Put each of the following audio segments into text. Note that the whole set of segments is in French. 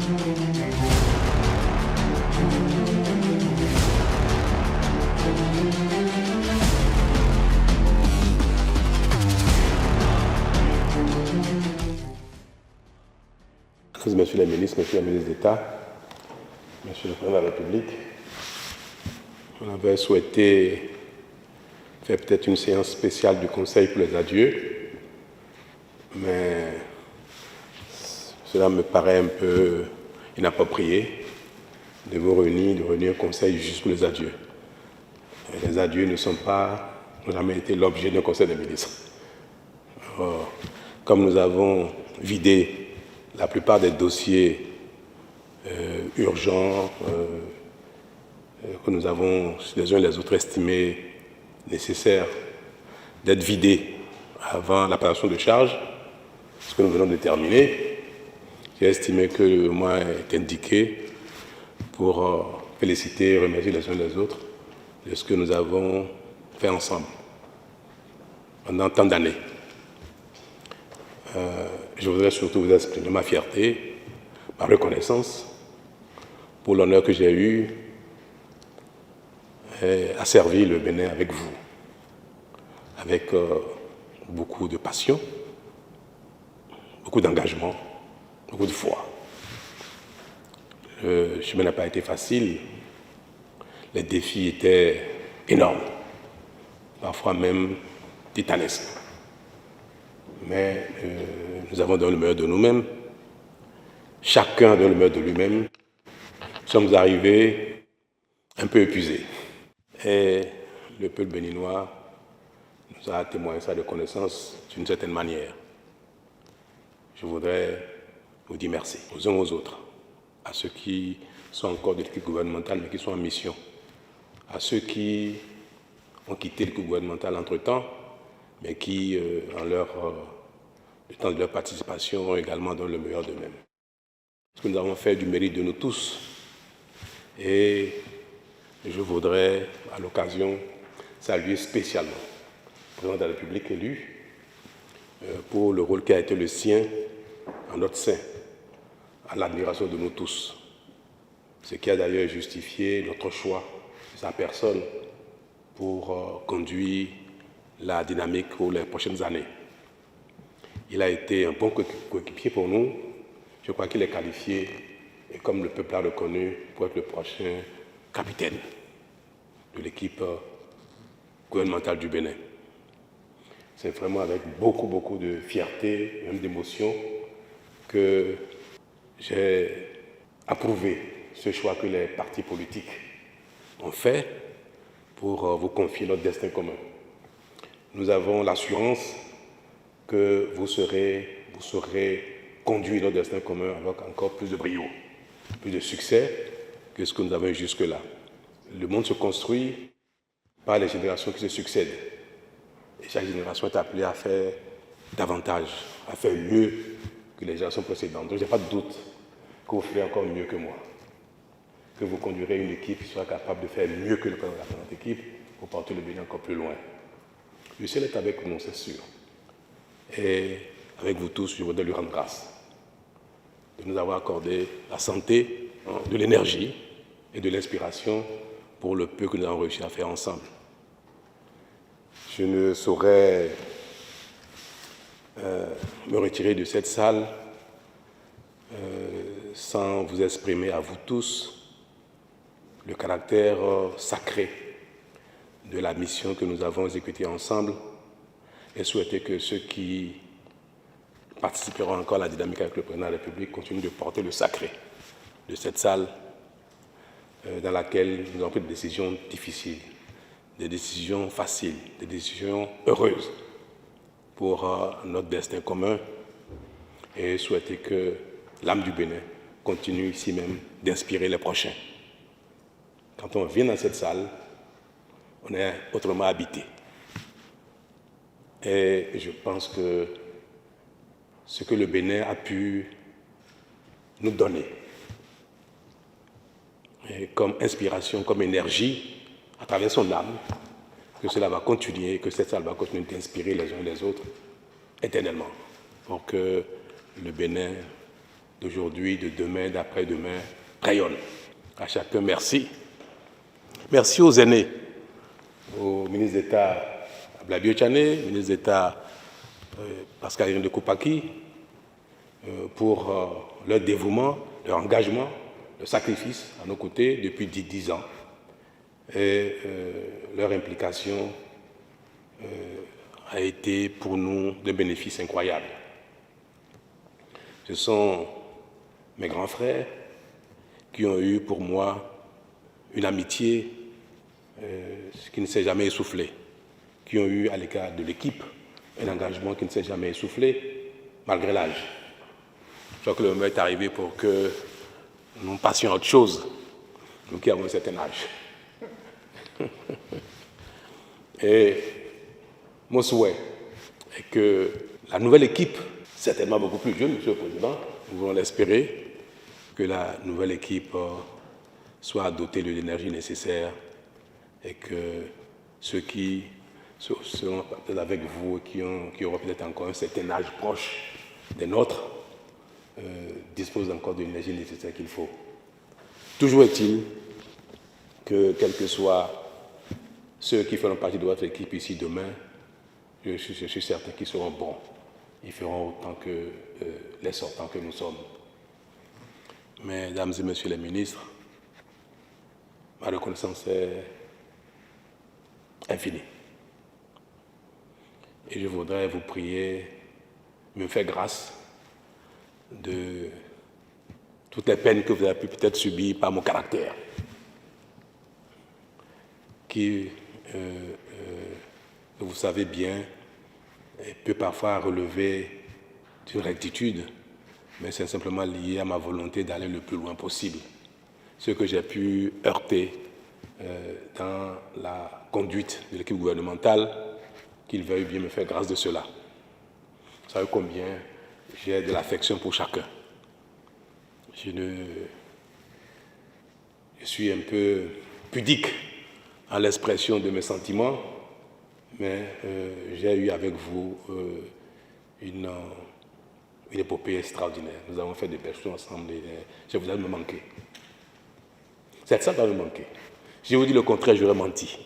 Messieurs les ministres, Messieurs les ministres d'État, Monsieur le Président de la République, on avait souhaité faire peut-être une séance spéciale du Conseil pour les adieux, mais cela me paraît un peu inapproprié de vous réunir, de réunir un Conseil juste pour les adieux. Et les adieux n'ont jamais été l'objet d'un Conseil des ministres. Alors, comme nous avons vidé la plupart des dossiers urgents que nous avons les uns et les autres estimés nécessaires d'être vidés avant l'apparition de charges, ce que nous venons de terminer, j'ai estimé que le moment est indiqué pour féliciter et remercier les uns et les autres de ce que nous avons fait ensemble pendant tant d'années. Je voudrais surtout vous exprimer ma fierté, ma reconnaissance pour l'honneur que j'ai eu à servir le Bénin avec vous, avec beaucoup de passion, beaucoup d'engagement, beaucoup de foi. Le chemin n'a pas été facile, les défis étaient énormes, parfois même titanesques. Mais nous avons donné le meilleur de nous-mêmes. Chacun donne le meilleur de lui-même. Nous sommes arrivés un peu épuisés. Et le peuple béninois nous a témoigné sa reconnaissance d'une certaine manière. Je voudrais vous dire merci aux uns aux autres, à ceux qui sont encore de l'équipe gouvernementale mais qui sont en mission, à ceux qui ont quitté l'équipe gouvernementale entre-temps, mais qui, le temps de leur participation, ont également donné le meilleur d'eux-mêmes. Ce que nous avons fait du mérite de nous tous. Et je voudrais, à l'occasion, saluer spécialement le président de la République élu pour le rôle qui a été le sien en notre sein, à l'admiration de nous tous. Ce qui a d'ailleurs justifié notre choix de sa personne pour conduire la dynamique pour les prochaines années. Il a été un bon coéquipier pour nous. Je crois qu'il est qualifié, et comme le peuple l'a reconnu, pour être le prochain capitaine de l'équipe gouvernementale du Bénin. C'est vraiment avec beaucoup de fierté et même d'émotion que j'ai approuvé ce choix que les partis politiques ont fait pour vous confier notre destin commun. Nous avons l'assurance que vous saurez conduire notre destin commun avec encore plus de brio, plus de succès que ce que nous avons eu jusque-là. Le monde se construit par les générations qui se succèdent. Et chaque génération est appelée à faire davantage, à faire mieux que les générations précédentes. Donc, je n'ai pas de doute que vous ferez encore mieux que moi, que vous conduirez une équipe qui soit capable de faire mieux que le président de la présente équipe pour porter le Bénin encore plus loin. Le ciel est avec nous, c'est sûr. Et avec vous tous, je voudrais lui rendre grâce de nous avoir accordé la santé, de l'énergie et de l'inspiration pour le peu que nous avons réussi à faire ensemble. Je ne saurais me retirer de cette salle sans vous exprimer à vous tous le caractère sacré de la mission que nous avons exécutée ensemble et souhaiter que ceux qui participeront encore à la dynamique avec le président de la République continuent de porter le sacré de cette salle dans laquelle nous avons pris des décisions difficiles, des décisions faciles, des décisions heureuses pour notre destin commun et souhaiter que l'âme du Bénin continue ici même d'inspirer les prochains. Quand on vient dans cette salle, on est autrement habité. Et je pense que ce que le Bénin a pu nous donner comme inspiration, comme énergie, à travers son âme, que cela va continuer, que cette salle va continuer d'inspirer les uns et les autres éternellement, pour que le Bénin d'aujourd'hui, de demain, d'après-demain, rayonnent. À chacun, merci. Merci aux aînés, au ministre d'État Blabio Tchané, ministre d'État Pascal Irène de Koupaki, pour leur dévouement, leur engagement, leur sacrifice à nos côtés depuis 10 ans et leur implication a été pour nous d'un bénéfice incroyable. Ce sont mes grands frères qui ont eu pour moi une amitié qui ne s'est jamais essoufflée, qui ont eu à l'égard de l'équipe un engagement qui ne s'est jamais essoufflé malgré l'âge. Je crois que le moment est arrivé pour que nous passions à autre chose, nous qui avons un certain âge. Et mon souhait est que la nouvelle équipe, certainement beaucoup plus jeune, Monsieur le Président, nous voulons l'espérer, que la nouvelle équipe soit dotée de l'énergie nécessaire et que ceux qui seront peut-être avec vous et qui auront peut-être encore un certain âge proche des nôtres disposent encore de l'énergie nécessaire qu'il faut. Toujours est-il que, quels que soient ceux qui feront partie de votre équipe ici demain, je suis certain qu'ils seront bons. Ils feront autant que les sortants que nous sommes. Mesdames et messieurs les ministres, ma reconnaissance est infinie. Et je voudrais vous prier, me faire grâce de toutes les peines que vous avez pu peut-être subir par mon caractère, qui, vous savez bien, peut parfois relever d'une rectitude, mais c'est simplement lié à ma volonté d'aller le plus loin possible. Ce que j'ai pu heurter dans la conduite de l'équipe gouvernementale, qu'il veuille bien me faire grâce de cela. Vous savez combien j'ai de l'affection pour chacun. Je suis un peu pudique à l'expression de mes sentiments, mais j'ai eu avec vous une épopée extraordinaire. Nous avons fait des belles choses ensemble et je vous ai me manquer. C'est ça qui va me manquer. Si je vous dis le contraire, j'aurais menti.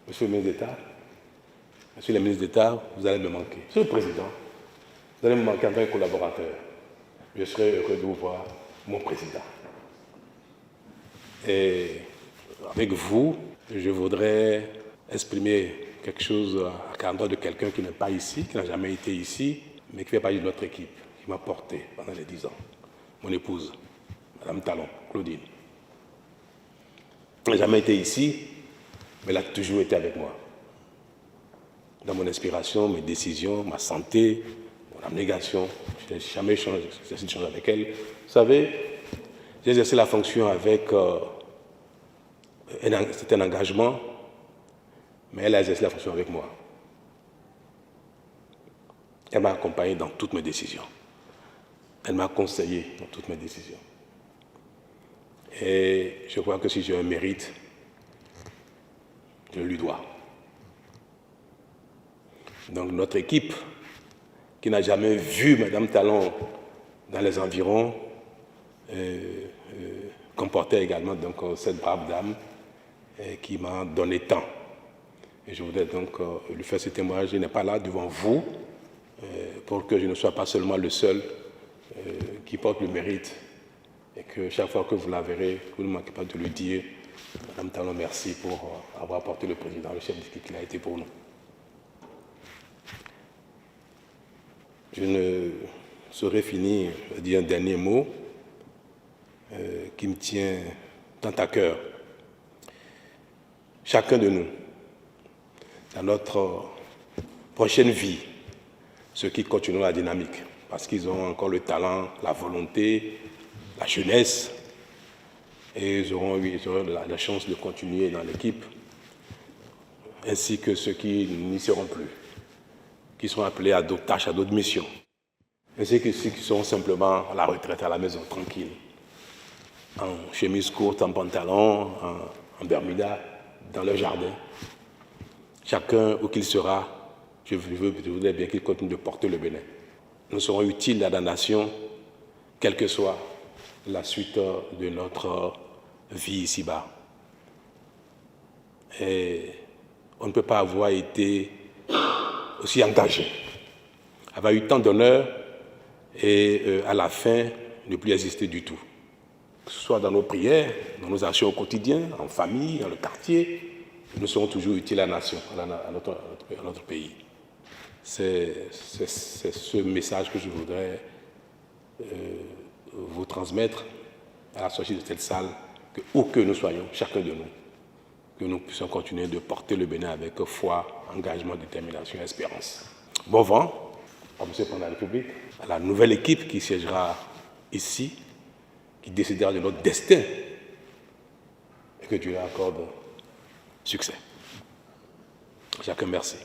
Monsieur le ministre d'État, Monsieur le ministre d'État, vous allez me manquer. Monsieur le Président, vous allez me manquer en tant que collaborateur. Je serai heureux de vous voir, mon Président. Et avec vous, je voudrais exprimer quelque chose à l'endroit de quelqu'un qui n'est pas ici, qui n'a jamais été ici, mais qui fait partie de notre équipe, qui m'a porté pendant les 10 ans. Mon épouse, Madame Talon, Claudine. Elle n'a jamais été ici, mais elle a toujours été avec moi. Dans mon inspiration, mes décisions, ma santé, mon abnégation, je n'ai jamais changé avec elle. Vous savez, j'ai exercé la fonction avec un engagement, mais elle a exercé la fonction avec moi. Elle m'a accompagné dans toutes mes décisions. Elle m'a conseillé dans toutes mes décisions. Et je crois que si j'ai un mérite, je lui dois. Donc notre équipe, qui n'a jamais vu Madame Talon dans les environs, comportait également donc, cette brave dame qui m'a donné tant. Et je voudrais donc lui faire ce témoignage. Je n'ai pas là devant vous pour que je ne sois pas seulement le seul qui porte le mérite et que chaque fois que vous la verrez, vous ne manquez pas de lui dire Madame Talon, merci pour avoir porté le président, le chef d'équipe qu'il a été pour nous. Je ne saurais finir de dire un dernier mot qui me tient tant à cœur. Chacun de nous, dans notre prochaine vie, ceux qui continueront la dynamique, parce qu'ils ont encore le talent, la volonté, la jeunesse, et ils auront la chance de continuer dans l'équipe, ainsi que ceux qui n'y seront plus, qui seront appelés à d'autres tâches, à d'autres missions, ainsi que ceux qui seront simplement à la retraite, à la maison, tranquille, en chemise courte, en pantalon, en bermuda, dans leur jardin. Chacun où qu'il sera, je voudrais bien qu'il continue de porter le Bénin. nous serons utiles à la nation, quelle que soit la suite de notre vie ici-bas. Et on ne peut pas avoir été aussi engagé, avoir eu tant d'honneur et à la fin ne plus exister du tout. Que ce soit dans nos prières, dans nos actions au quotidien, en famille, dans le quartier, nous serons toujours utiles à la nation, à notre pays. C'est ce message que je voudrais vous transmettre à la sortie de cette salle, que où que nous soyons, chacun de nous, que nous puissions continuer de porter le Bénin avec foi, engagement, détermination et espérance. Bon vent à M. le Président de la République, à la nouvelle équipe qui siégera ici, qui décidera de notre destin, et que Dieu leur accorde succès. Chacun, merci.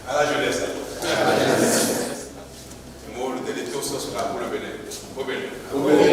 À la jeunesse. Le mot de l'étau sera pour le Bénin. Au Bénin. Au Bénin.